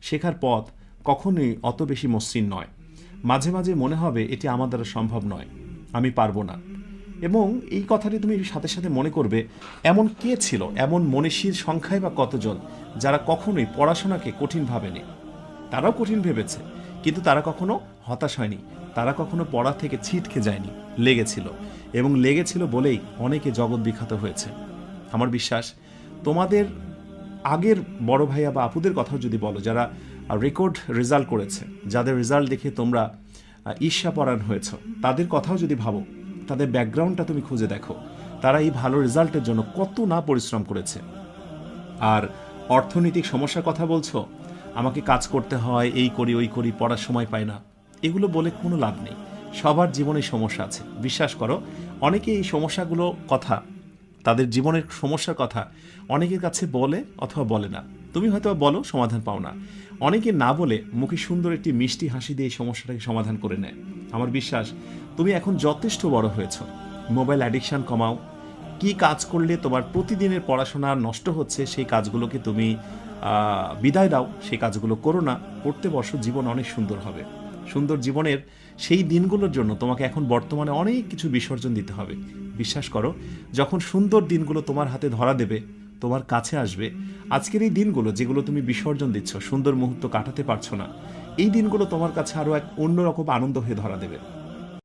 শেখার পথ কখনোই অত বেশি মসৃণ নয়। মাঝে মাঝে মনে হবে এটি আমার দ্বারা সম্ভব নয়, আমি পারবো না। এবং এই কথাটি তুমি সাথে সাথে মনে করবে এমন কে ছিল, এমন মনীষীর সংখ্যায় বা কতজন যারা কখনোই পড়াশোনাকে কঠিন ভাবেনি। তারাও কঠিন ভেবেছে, কিন্তু তারা কখনো হতাশ হয়নি, তারা কখনো পড়া থেকে ছিটকে যায়নি, লেগেছিল। এবং লেগেছিল বলেই অনেকে জগৎ বিখ্যাত হয়েছে। আমার বিশ্বাস তোমাদের আগের বড় ভাইয়া বা আপুদের কথাও যদি বলো, যারা রেকর্ড রেজাল্ট করেছে, যাদের রেজাল্ট দেখে তোমরা ঈর্ষাপরায়ণ হয়েছ, তাদের কথাও যদি ভাবো, তাদের ব্যাকগ্রাউন্ডটা তুমি খুঁজে দেখো, তারা এই ভালো রেজাল্টের জন্য কত না পরিশ্রম করেছে। আর অর্থনৈতিক সমস্যার কথা বলছো, আমাকে কাজ করতে হয়, এই করি ওই করি, পড়ার সময় পাই না, এগুলো বলে কোনো লাভ নেই। সবার জীবনে সমস্যা আছে, বিশ্বাস করো। অনেকে এই সমস্যাগুলো কথা, তাদের জীবনের সমস্যার কথা অনেকের কাছে বলে অথবা বলে না। তুমি হয়তো বলো, সমাধান পাও না। অনেকে না বলে মুখে সুন্দর একটি মিষ্টি হাসি দিয়ে এই সমস্যাটাকে সমাধান করে নেয়। আমার বিশ্বাস তুমি এখন যথেষ্ট বড় হয়েছ। মোবাইল অ্যাডিকশান কমাও। কি কাজ করলে তোমার প্রতিদিনের পড়াশোনা নষ্ট হচ্ছে, সেই কাজগুলোকে তুমি বিদায় দাও, সেই কাজগুলো করো না, পড়তে বসো, জীবন অনেক সুন্দর হবে। সুন্দর জীবনের সেই দিনগুলোর জন্য তোমাকে এখন বর্তমানে অনেক কিছু বিসর্জন দিতে হবে। বিশ্বাস করো, যখন সুন্দর দিনগুলো তোমার হাতে ধরা দেবে, তোমার কাছে আসবে, আজকের এই দিনগুলো যেগুলো তুমি বিসর্জন দিচ্ছ, সুন্দর মুহূর্ত কাটাতে পারছো না, এই দিনগুলো তোমার কাছে আরও এক অন্যরকম আনন্দ হয়ে ধরা দেবে।